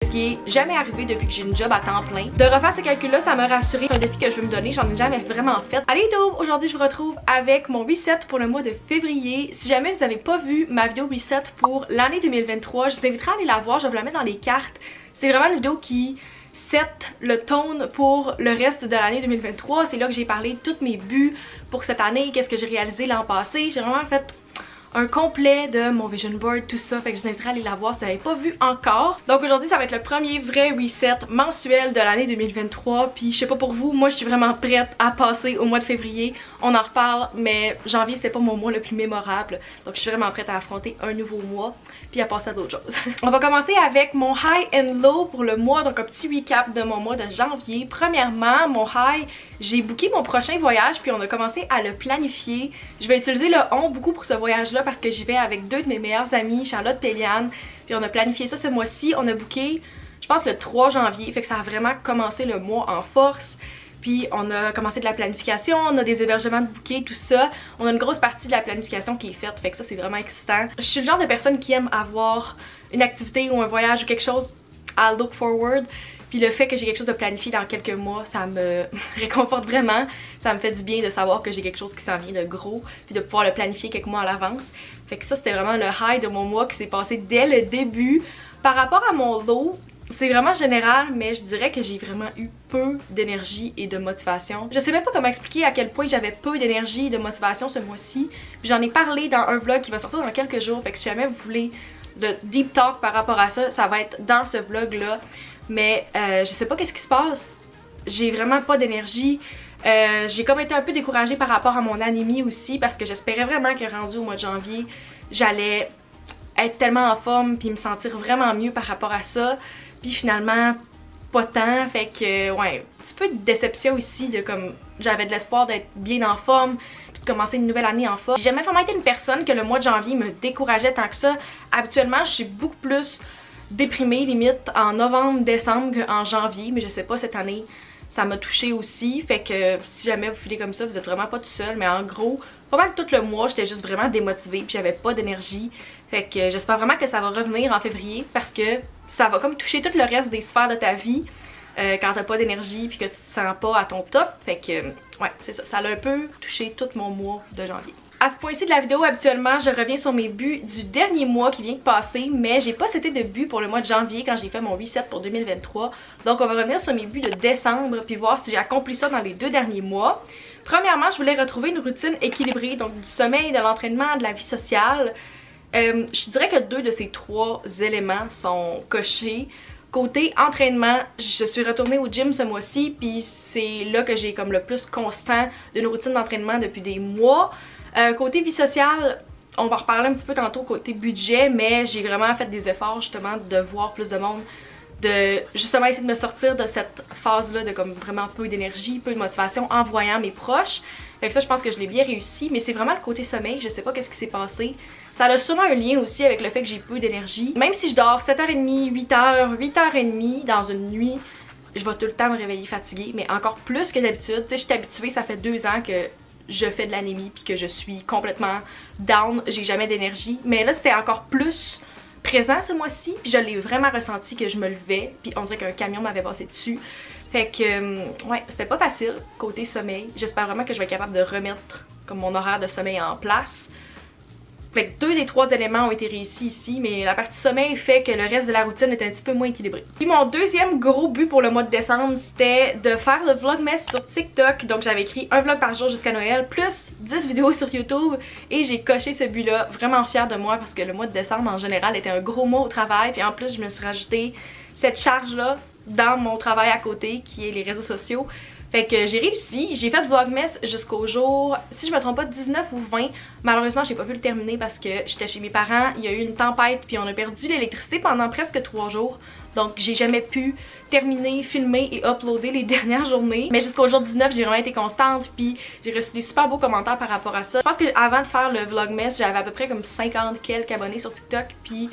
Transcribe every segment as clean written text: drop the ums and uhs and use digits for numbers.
ce qui est jamais arrivé depuis que j'ai une job à temps plein. De refaire ces calculs-là, ça m'a rassuré. C'est un défi que je veux me donner, j'en ai jamais vraiment fait. Allez YouTube, aujourd'hui je vous retrouve avec mon reset pour le mois de février. Si jamais vous n'avez pas vu ma vidéo reset pour l'année 2023, je vous inviterai à aller la voir, je vais vous la mettre dans les cartes. C'est vraiment une vidéo qui set le tone pour le reste de l'année 2023. C'est là que j'ai parlé de tous mes buts pour cette année, qu'est-ce que j'ai réalisé l'an passé. J'ai vraiment fait un complet de mon vision board, tout ça, fait que je vous inviterai à aller la voir si vous n'avez pas vu encore. Donc aujourd'hui ça va être le premier vrai reset mensuel de l'année 2023, puis je sais pas pour vous, moi je suis vraiment prête à passer au mois de février, on en reparle, mais janvier c'était pas mon mois le plus mémorable, donc je suis vraiment prête à affronter un nouveau mois, puis à passer à d'autres choses. On va commencer avec mon high and low pour le mois, donc un petit recap de mon mois de janvier. Premièrement, mon high, j'ai booké mon prochain voyage, puis on a commencé à le planifier. Je vais utiliser le on beaucoup pour ce voyage-là parce que j'y vais avec deux de mes meilleures amies, Charlotte et Péliane, puis on a planifié ça ce mois-ci. On a booké, je pense, le 3 janvier, fait que ça a vraiment commencé le mois en force. Puis on a commencé de la planification, on a des hébergements de bookés, tout ça. On a une grosse partie de la planification qui est faite, fait que ça c'est vraiment excitant. Je suis le genre de personne qui aime avoir une activité ou un voyage ou quelque chose à look forward. Puis le fait que j'ai quelque chose de planifié dans quelques mois, ça me réconforte vraiment. Ça me fait du bien de savoir que j'ai quelque chose qui s'en vient de gros, puis de pouvoir le planifier quelques mois à l'avance. Fait que ça c'était vraiment le high de mon mois qui s'est passé dès le début. Par rapport à mon low, c'est vraiment général, mais je dirais que j'ai vraiment eu peu d'énergie et de motivation. Je sais même pas comment expliquer à quel point j'avais peu d'énergie et de motivation ce mois-ci. J'en ai parlé dans un vlog qui va sortir dans quelques jours, fait que si jamais vous voulez de deep talk par rapport à ça, ça va être dans ce vlog-là. Mais je sais pas qu'est-ce qui se passe, j'ai vraiment pas d'énergie. J'ai comme été un peu découragée par rapport à mon anémie aussi, parce que j'espérais vraiment que rendu au mois de janvier, j'allais être tellement en forme puis me sentir vraiment mieux par rapport à ça. Puis finalement, pas tant, fait que ouais, un petit peu de déception ici, de comme j'avais de l'espoir d'être bien en forme puis de commencer une nouvelle année en forme. J'ai jamais vraiment été une personne que le mois de janvier me décourageait tant que ça. Habituellement, je suis beaucoup plus déprimée limite en novembre, décembre qu'en janvier, mais je sais pas, cette année ça m'a touchée aussi, fait que si jamais vous filez comme ça, vous êtes vraiment pas tout seul, mais en gros, pas mal tout le mois, j'étais juste vraiment démotivée puis j'avais pas d'énergie, fait que j'espère vraiment que ça va revenir en février parce que ça va comme toucher tout le reste des sphères de ta vie quand t'as pas d'énergie puis que tu te sens pas à ton top, fait que ouais, c'est ça, ça a un peu touché tout mon mois de janvier. À ce point-ci de la vidéo, habituellement, je reviens sur mes buts du dernier mois qui vient de passer, mais j'ai pas cité de but pour le mois de janvier quand j'ai fait mon reset pour 2023. Donc on va revenir sur mes buts de décembre puis voir si j'ai accompli ça dans les 2 derniers mois. Premièrement, je voulais retrouver une routine équilibrée, donc du sommeil, de l'entraînement, de la vie sociale. Je dirais que 2 de ces 3 éléments sont cochés. Côté entraînement, je suis retournée au gym ce mois-ci, puis c'est là que j'ai comme le plus constant d'une routine d'entraînement depuis des mois. Côté vie sociale, on va reparler un petit peu tantôt côté budget, mais j'ai vraiment fait des efforts justement de voir plus de monde, de justement essayer de me sortir de cette phase-là de comme vraiment peu d'énergie, peu de motivation en voyant mes proches. Fait que ça, je pense que je l'ai bien réussi, mais c'est vraiment le côté sommeil, je sais pas qu'est-ce qui s'est passé. Ça a sûrement un lien aussi avec le fait que j'ai peu d'énergie. Même si je dors 7h30, 8h, 8h30 dans une nuit, je vais tout le temps me réveiller fatiguée, mais encore plus que d'habitude. Tu sais, je suis habituée, ça fait 2 ans que je fais de l'anémie puis que je suis complètement down, j'ai jamais d'énergie. Mais là, c'était encore plus présent ce mois-ci, puis je l'ai vraiment ressenti que je me levais, puis on dirait qu'un camion m'avait passé dessus. Fait que, ouais, c'était pas facile côté sommeil. J'espère vraiment que je vais être capable de remettre comme mon horaire de sommeil en place. Fait que 2 des 3 éléments ont été réussis ici, mais la partie sommeil fait que le reste de la routine est un petit peu moins équilibré. Puis mon deuxième gros but pour le mois de décembre, c'était de faire le vlogmas sur TikTok. Donc j'avais écrit un vlog par jour jusqu'à Noël, plus 10 vidéos sur YouTube, et j'ai coché ce but-là, vraiment fière de moi parce que le mois de décembre en général était un gros mois au travail, puis en plus je me suis rajouté cette charge-là dans mon travail à côté qui est les réseaux sociaux. Fait que j'ai réussi, j'ai fait vlogmas jusqu'au jour, si je me trompe pas, 19 ou 20. Malheureusement, j'ai pas pu le terminer parce que j'étais chez mes parents, il y a eu une tempête puis on a perdu l'électricité pendant presque 3 jours. Donc j'ai jamais pu terminer, filmer et uploader les dernières journées. Mais jusqu'au jour 19, j'ai vraiment été constante puis j'ai reçu des super beaux commentaires par rapport à ça. Je pense qu'avant de faire le vlogmas, j'avais à peu près comme 50 quelques abonnés sur TikTok puis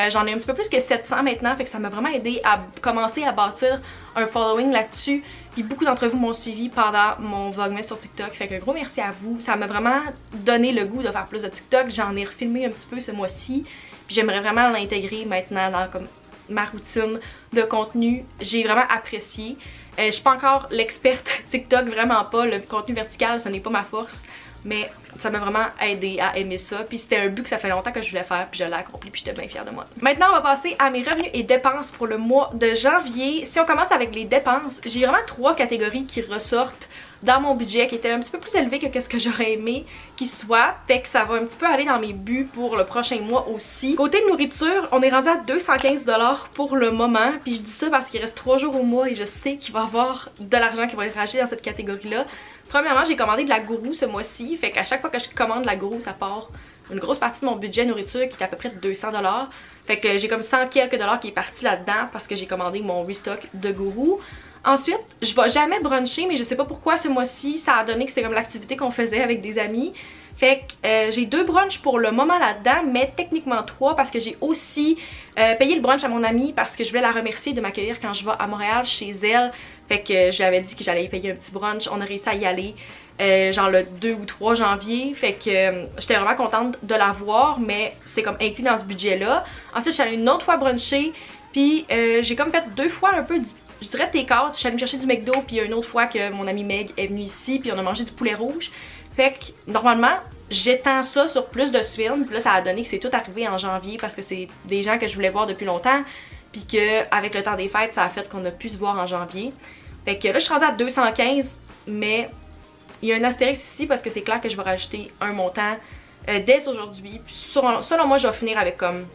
j'en ai un petit peu plus que 700 maintenant, fait que ça m'a vraiment aidé à commencer à bâtir un following là-dessus. Puis beaucoup d'entre vous m'ont suivi pendant mon vlogmas sur TikTok, fait que gros merci à vous. Ça m'a vraiment donné le goût de faire plus de TikTok. J'en ai refilmé un petit peu ce mois-ci, puis j'aimerais vraiment l'intégrer maintenant dans comme ma routine de contenu. J'ai vraiment apprécié. Je suis pas encore l'experte TikTok, vraiment pas. Le contenu vertical, ce n'est pas ma force. Mais ça m'a vraiment aidé à aimer ça. Puis c'était un but que ça fait longtemps que je voulais faire. Puis je l'ai accompli. Puis j'étais bien fière de moi. Maintenant, on va passer à mes revenus et dépenses pour le mois de janvier. Si on commence avec les dépenses, j'ai vraiment 3 catégories qui ressortent dans mon budget, qui étaient un petit peu plus élevées que ce que j'aurais aimé qu'il soit. Fait que ça va un petit peu aller dans mes buts pour le prochain mois aussi. Côté nourriture, on est rendu à 215$ pour le moment. Puis je dis ça parce qu'il reste 3 jours au mois et je sais qu'il va y avoir de l'argent qui va être rajouté dans cette catégorie-là. Premièrement, j'ai commandé de la gourou ce mois-ci, fait qu'à chaque fois que je commande de la gourou, ça part une grosse partie de mon budget nourriture qui est à peu près de 200$. Fait que j'ai comme 100 quelques dollars qui est parti là-dedans parce que j'ai commandé mon restock de gourou. Ensuite, je vais jamais bruncher, mais je sais pas pourquoi ce mois-ci, ça a donné que c'était comme l'activité qu'on faisait avec des amis. Fait que j'ai 2 brunchs pour le moment là-dedans, mais techniquement 3 parce que j'ai aussi payé le brunch à mon amie parce que je voulais la remercier de m'accueillir quand je vais à Montréal chez elle. Fait que je lui avais dit que j'allais payer un petit brunch, on a réussi à y aller genre le 2 ou 3 janvier. Fait que j'étais vraiment contente de la voir, mais c'est comme inclus dans ce budget-là. Ensuite, je suis allée une autre fois bruncher, puis j'ai comme fait 2 fois un peu je dirais take-out. Je suis allée me chercher du McDo, puis une autre fois que mon amie Meg est venue ici, puis on a mangé du poulet rouge. Fait que normalement, j'étends ça sur plus de semaines, puis là ça a donné que c'est tout arrivé en janvier parce que c'est des gens que je voulais voir depuis longtemps, puis qu'avec le temps des fêtes, ça a fait qu'on a pu se voir en janvier. Fait que là je suis rendue à 215, mais il y a un astérix ici parce que c'est clair que je vais rajouter un montant dès aujourd'hui. Puis selon moi, je vais finir avec comme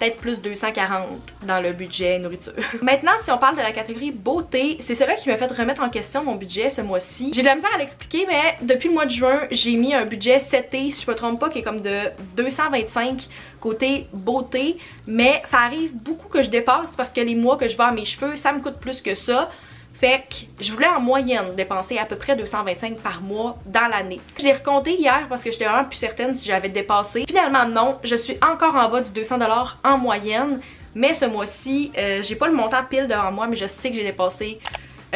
peut-être plus 240 dans le budget nourriture. Maintenant, si on parle de la catégorie beauté, c'est celle-là qui m'a fait remettre en question mon budget ce mois-ci. J'ai de la misère à l'expliquer, mais depuis le mois de juin, j'ai mis un budget seté, si je me trompe pas, qui est comme de 225 côté beauté, mais ça arrive beaucoup que je dépasse parce que les mois que je vais à mes cheveux, ça me coûte plus que ça. Fait que je voulais en moyenne dépenser à peu près 225 par mois dans l'année. Je l'ai recompté hier parce que j'étais vraiment plus certaine si j'avais dépassé. Finalement non, je suis encore en bas du 200$ en moyenne. Mais ce mois-ci, j'ai pas le montant pile devant moi, mais je sais que j'ai dépassé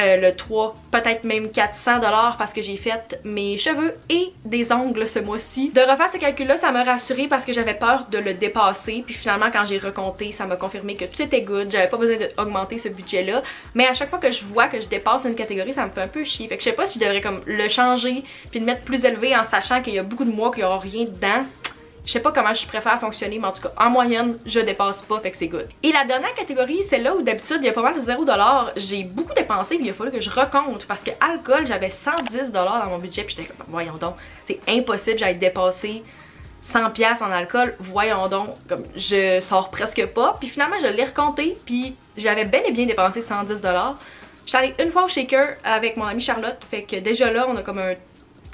le 3, peut-être même 400$ parce que j'ai fait mes cheveux et des ongles ce mois-ci. De refaire ce calcul-là, ça m'a rassurée parce que j'avais peur de le dépasser. Puis finalement, quand j'ai recompté, ça m'a confirmé que tout était good. J'avais pas besoin d'augmenter ce budget-là. Mais à chaque fois que je vois que je dépasse une catégorie, ça me fait un peu chier. Fait que je sais pas si je devrais comme le changer puis le mettre plus élevé en sachant qu'il y a beaucoup de mois qu'il y aura rien dedans. Je sais pas comment je préfère fonctionner, mais en tout cas, en moyenne, je dépasse pas, fait que c'est good. Et la dernière catégorie, c'est là où d'habitude, il y a pas mal de 0$. J'ai beaucoup dépensé, puis il a fallu que je recompte, parce que alcool, j'avais 110$ dans mon budget, puis j'étais comme, voyons donc, c'est impossible, j'allais dépasser 100$ en alcool, voyons donc, comme je sors presque pas. Puis finalement, je l'ai recompté, puis j'avais bel et bien dépensé 110$. J'étais allée une fois au shaker avec mon amie Charlotte, fait que déjà là, on a comme un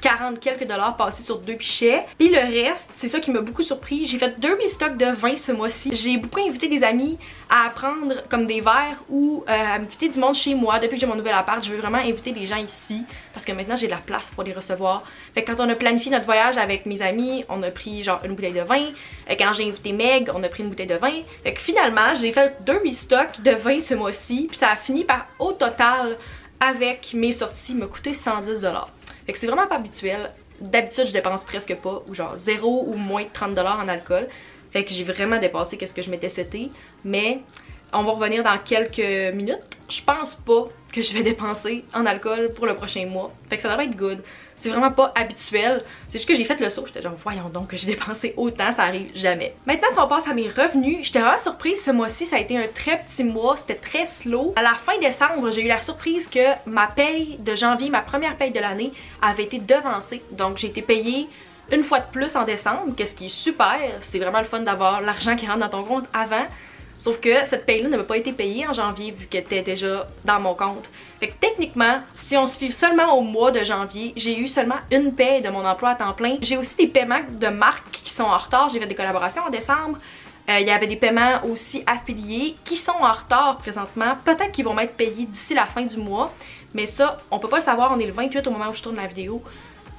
40 quelques dollars passés sur 2 pichets. Puis le reste, c'est ça qui m'a beaucoup surpris. J'ai fait 2 restocks de vin ce mois-ci. J'ai beaucoup invité des amis à prendre comme des verres ou à inviter du monde chez moi. Depuis que j'ai mon nouvel appart, je veux vraiment inviter des gens ici parce que maintenant j'ai de la place pour les recevoir. Fait que quand on a planifié notre voyage avec mes amis, on a pris genre une bouteille de vin. Quand j'ai invité Meg, on a pris une bouteille de vin. Fait que finalement, j'ai fait 2 restocks de vin ce mois-ci. Puis ça a fini par, au total, avec mes sorties, me coûter 110$. Fait que c'est vraiment pas habituel. D'habitude, je dépense presque pas, ou genre 0 ou moins de 30$ en alcool. Fait que j'ai vraiment dépassé ce que je m'étais seté. Mais on va revenir dans quelques minutes. Je pense pas que je vais dépenser en alcool pour le prochain mois. Fait que ça devrait être good. C'est vraiment pas habituel. C'est juste que j'ai fait le saut. J'étais genre, voyons donc que j'ai dépensé autant, ça arrive jamais. Maintenant, si on passe à mes revenus, j'étais vraiment surprise. Ce mois-ci, ça a été un très petit mois. C'était très slow. À la fin décembre, j'ai eu la surprise que ma paye de janvier, ma première paye de l'année, avait été devancée. Donc, j'ai été payée une fois de plus en décembre, qu'est-ce qui est super. C'est vraiment le fun d'avoir l'argent qui rentre dans ton compte avant. Sauf que cette paye-là n'avait pas été payée en janvier vu qu'elle était déjà dans mon compte. Fait que techniquement, si on se fie seulement au mois de janvier, j'ai eu seulement une paye de mon emploi à temps plein. J'ai aussi des paiements de marques qui sont en retard. J'ai fait des collaborations en décembre. Il y avait des paiements aussi affiliés qui sont en retard présentement. Peut-être qu'ils vont m'être payés d'ici la fin du mois. Mais ça, on peut pas le savoir. On est le 28 au moment où je tourne la vidéo.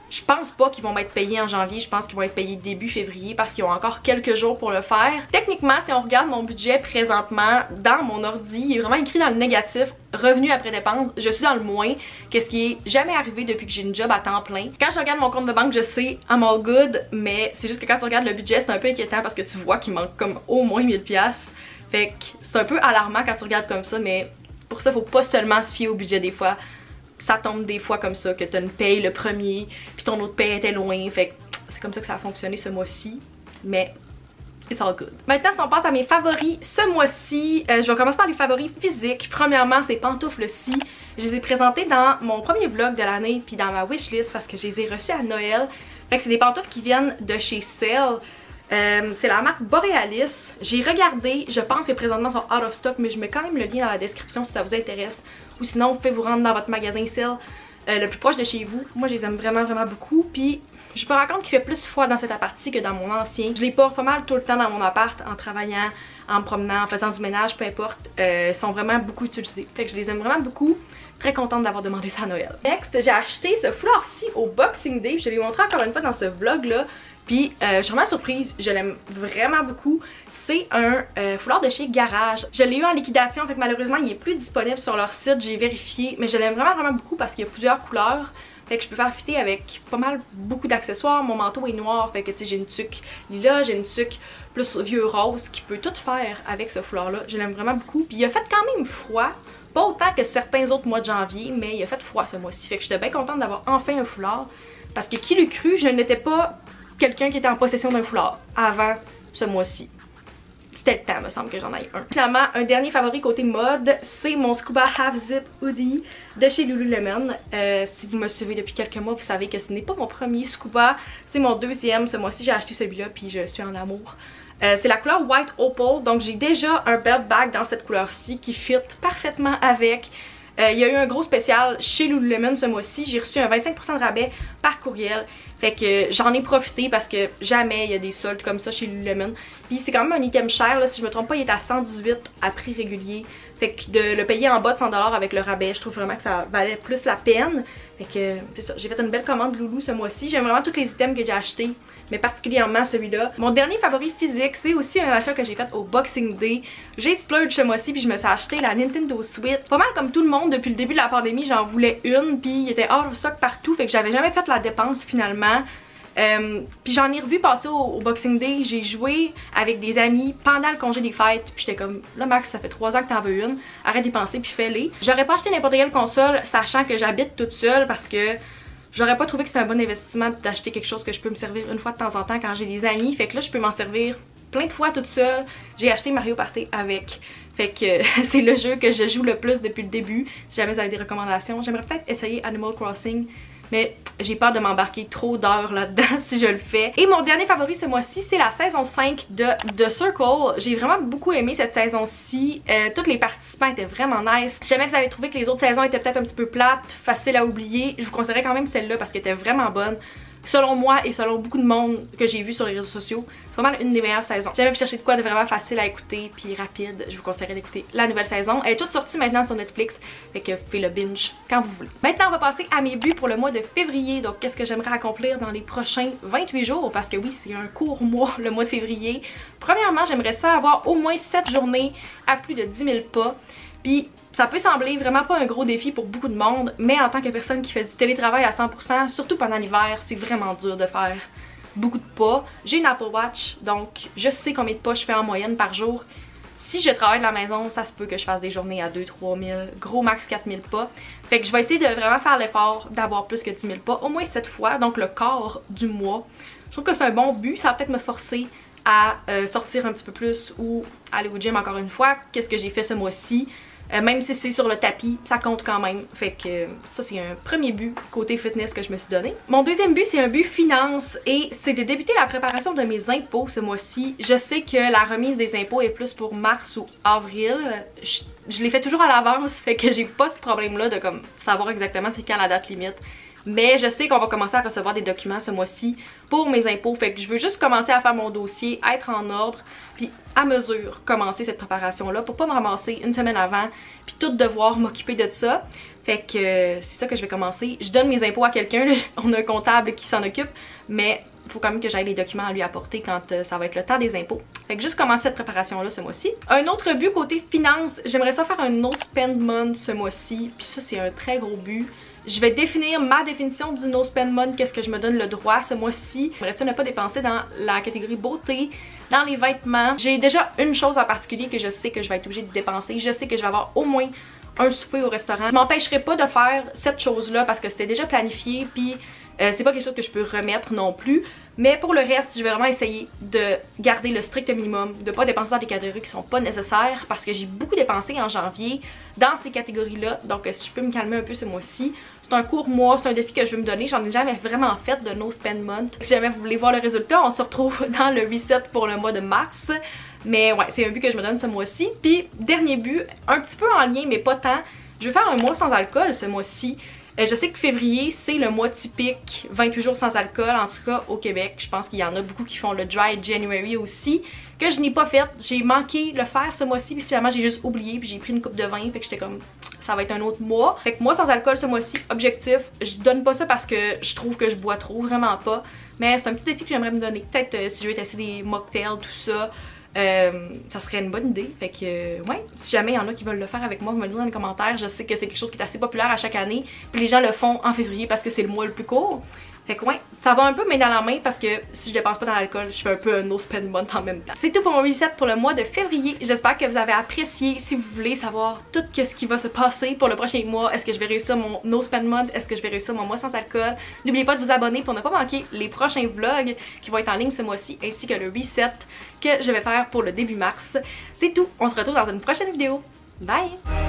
Je pense pas qu'ils vont m'être payés en janvier, je pense qu'ils vont être payés début février parce qu'ils ont encore quelques jours pour le faire. Techniquement, si on regarde mon budget présentement dans mon ordi, il est vraiment écrit dans le négatif, revenu après dépenses, je suis dans le moins, qu'est-ce qui est jamais arrivé depuis que j'ai une job à temps plein. Quand je regarde mon compte de banque, je sais I'm all good, mais c'est juste que quand tu regardes le budget, c'est un peu inquiétant parce que tu vois qu'il manque comme au moins 1000$. Fait que c'est un peu alarmant quand tu regardes comme ça, mais pour ça, faut pas seulement se fier au budget des fois. Ça tombe des fois comme ça, que t'as une paye le premier, puis ton autre paye était loin. Fait que c'est comme ça que ça a fonctionné ce mois-ci. Mais it's all good. Maintenant, si on passe à mes favoris ce mois-ci, je vais commencer par les favoris physiques. Premièrement, ces pantoufles-ci. Je les ai présentées dans mon premier vlog de l'année, puis dans ma wishlist parce que je les ai reçues à Noël. Fait que c'est des pantoufles qui viennent de chez Cell. C'est la marque Borealis. J'ai regardé, je pense que présentement ils sont out of stock, mais je mets quand même le lien dans la description si ça vous intéresse. Ou sinon, vous pouvez vous rendre dans votre magasin Cell le plus proche de chez vous. Moi, je les aime vraiment beaucoup. Puis je me rends compte qu'il fait plus froid dans cet appart-ci que dans mon ancien. Je les porte pas mal tout le temps dans mon appart en travaillant, en me promenant, en faisant du ménage, peu importe. Ils sont vraiment beaucoup utilisés. Fait que je les aime vraiment beaucoup. Très contente d'avoir demandé ça à Noël. Next, j'ai acheté ce foulard-ci au Boxing Day. Je l'ai montré encore une fois dans ce vlog-là. Puis je suis vraiment surprise, je l'aime vraiment beaucoup. C'est un foulard de chez Garage. Je l'ai eu en liquidation, fait que malheureusement il est plus disponible sur leur site, j'ai vérifié. Mais je l'aime vraiment beaucoup parce qu'il y a plusieurs couleurs. Fait que je peux faire fitter avec pas mal beaucoup d'accessoires. Mon manteau est noir, fait que tu sais j'ai une tuque lilas, j'ai une tuque plus vieux rose qui peut tout faire avec ce foulard là. Je l'aime vraiment beaucoup. Puis il a fait quand même froid. Pas autant que certains autres mois de janvier, mais il a fait froid ce mois-ci. Fait que j'étais bien contente d'avoir enfin un foulard. Parce que qui l'eût cru, je n'étais pas quelqu'un qui était en possession d'un foulard avant ce mois-ci. C'était le temps, me semble que j'en ai un. Finalement, un dernier favori côté mode, c'est mon Scuba Half Zip Hoodie de chez Lululemon. Si vous me suivez depuis quelques mois, vous savez que ce n'est pas mon premier Scuba, c'est mon deuxième. Ce mois-ci, j'ai acheté celui-là puis je suis en amour. C'est la couleur White Opal, donc j'ai déjà un belt bag dans cette couleur-ci qui fit parfaitement avec. Il y a eu un gros spécial chez Lululemon ce mois-ci, j'ai reçu un 25% de rabais par courriel. Fait que j'en ai profité parce que jamais il y a des soldes comme ça chez Lululemon. Puis c'est quand même un item cher, là, si je me trompe pas, il est à 118 à prix régulier. Fait que de le payer en bas de 100$ avec le rabais, je trouve vraiment que ça valait plus la peine. Fait que c'est ça, j'ai fait une belle commande Loulou ce mois-ci. J'aime vraiment tous les items que j'ai achetés, mais particulièrement celui-là. Mon dernier favori physique, c'est aussi un achat que j'ai fait au Boxing Day. J'ai splurge ce mois-ci puis je me suis acheté la Nintendo Switch. Pas mal comme tout le monde, depuis le début de la pandémie, j'en voulais une puis il était out of stock partout, fait que j'avais jamais fait la dépense finalement. Puis j'en ai revu passer au Boxing Day, j'ai joué avec des amis pendant le congé des fêtes, puis j'étais comme là Max, ça fait 3 ans que t'en veux une, arrête d'y penser puis fais-les. J'aurais pas acheté n'importe quelle console sachant que j'habite toute seule parce que j'aurais pas trouvé que c'était un bon investissement d'acheter quelque chose que je peux me servir une fois de temps en temps quand j'ai des amis. Fait que là je peux m'en servir plein de fois toute seule. J'ai acheté Mario Party avec. Fait que c'est le jeu que je joue le plus depuis le début. Si jamais vous avez des recommandations, j'aimerais peut-être essayer Animal Crossing. Mais j'ai peur de m'embarquer trop d'heures là-dedans si je le fais. Et mon dernier favori ce mois-ci, c'est la saison 5 de The Circle. J'ai vraiment beaucoup aimé cette saison-ci. Tous les participants étaient vraiment nice. Si jamais vous avez trouvé que les autres saisons étaient peut-être un petit peu plates, faciles à oublier, je vous conseillerais quand même celle-là parce qu'elle était vraiment bonne. Selon moi et selon beaucoup de monde que j'ai vu sur les réseaux sociaux, c'est vraiment une des meilleures saisons. Si jamais vous cherchez de quoi de vraiment facile à écouter puis rapide, je vous conseillerais d'écouter la nouvelle saison. Elle est toute sortie maintenant sur Netflix, fait que vous pouvez le binge quand vous voulez. Maintenant on va passer à mes buts pour le mois de février. Donc qu'est-ce que j'aimerais accomplir dans les prochains 28 jours, parce que oui, c'est un court mois, le mois de février. Premièrement, j'aimerais ça avoir au moins 7 journées à plus de 10 000 pas. Puis ça peut sembler vraiment pas un gros défi pour beaucoup de monde, mais en tant que personne qui fait du télétravail à 100%, surtout pendant l'hiver, c'est vraiment dur de faire beaucoup de pas. J'ai une Apple Watch, donc je sais combien de pas je fais en moyenne par jour. Si je travaille de la maison, ça se peut que je fasse des journées à 2-3 000, gros max 4 000 pas. Fait que je vais essayer de vraiment faire l'effort d'avoir plus que 10 000 pas, au moins 7 fois, donc le quart du mois. Je trouve que c'est un bon but, ça va peut-être me forcer à sortir un petit peu plus ou aller au gym encore une fois. Qu'est-ce que j'ai fait ce mois-ci? Même si c'est sur le tapis, ça compte quand même. Fait que ça, c'est un premier but côté fitness que je me suis donné. Mon deuxième but, c'est un but finance et c'est de débuter la préparation de mes impôts ce mois-ci. Je sais que la remise des impôts est plus pour mars ou avril. Je les fais toujours à l'avance, fait que j'ai pas ce problème-là de comme savoir exactement c'est quand la date limite. Mais je sais qu'on va commencer à recevoir des documents ce mois-ci pour mes impôts. Fait que je veux juste commencer à faire mon dossier, être en ordre, puis à mesure commencer cette préparation-là pour pas me ramasser une semaine avant, puis tout devoir m'occuper de ça. Fait que c'est ça que je vais commencer. Je donne mes impôts à quelqu'un, on a un comptable qui s'en occupe, mais il faut quand même que j'aille les documents à lui apporter quand ça va être le temps des impôts. Fait que juste commencer cette préparation-là ce mois-ci. Un autre but côté finance, j'aimerais ça faire un no spend month ce mois-ci, puis ça c'est un très gros but. Je vais définir ma définition du no spend month, qu'est-ce que je me donne le droit ce mois-ci. J'aimerais ça ne pas dépenser dans la catégorie beauté, dans les vêtements. J'ai déjà une chose en particulier que je sais que je vais être obligée de dépenser. Je sais que je vais avoir au moins un souper au restaurant. Je m'empêcherai pas de faire cette chose-là parce que c'était déjà planifié, puis c'est pas quelque chose que je peux remettre non plus. Mais pour le reste, je vais vraiment essayer de garder le strict minimum, de pas dépenser dans des catégories qui sont pas nécessaires parce que j'ai beaucoup dépensé en janvier dans ces catégories-là. Donc si je peux me calmer un peu ce mois-ci. C'est un court mois, c'est un défi que je veux me donner. J'en ai jamais vraiment fait de no spend month. Si jamais vous voulez voir le résultat, on se retrouve dans le reset pour le mois de mars. Mais ouais, c'est un but que je me donne ce mois-ci. Puis dernier but, un petit peu en lien mais pas tant. Je vais faire un mois sans alcool ce mois-ci. Je sais que février, c'est le mois typique, 28 jours sans alcool, en tout cas au Québec. Je pense qu'il y en a beaucoup qui font le Dry January aussi, que je n'ai pas fait. J'ai manqué le faire ce mois-ci, puis finalement j'ai juste oublié, puis j'ai pris une coupe de vin, fait que j'étais comme, ça va être un autre mois. Fait que moi sans alcool ce mois-ci, objectif, je donne pas ça parce que je trouve que je bois trop, vraiment pas. Mais c'est un petit défi que j'aimerais me donner. Peut-être si je veux tester des mocktails, tout ça. Ça serait une bonne idée. Fait que ouais, si jamais il y en a qui veulent le faire avec moi, vous me le dites dans les commentaires. Je sais que c'est quelque chose qui est assez populaire à chaque année. Puis les gens le font en février parce que c'est le mois le plus court. Fait que ouais, ça va un peu main dans la main parce que si je dépense pas dans l'alcool, je fais un peu un no spend month en même temps. C'est tout pour mon reset pour le mois de février. J'espère que vous avez apprécié. Si vous voulez savoir tout ce qui va se passer pour le prochain mois, est-ce que je vais réussir mon no spend month, est-ce que je vais réussir mon mois sans alcool, n'oubliez pas de vous abonner pour ne pas manquer les prochains vlogs qui vont être en ligne ce mois-ci, ainsi que le reset que je vais faire pour le début mars. C'est tout, on se retrouve dans une prochaine vidéo. Bye!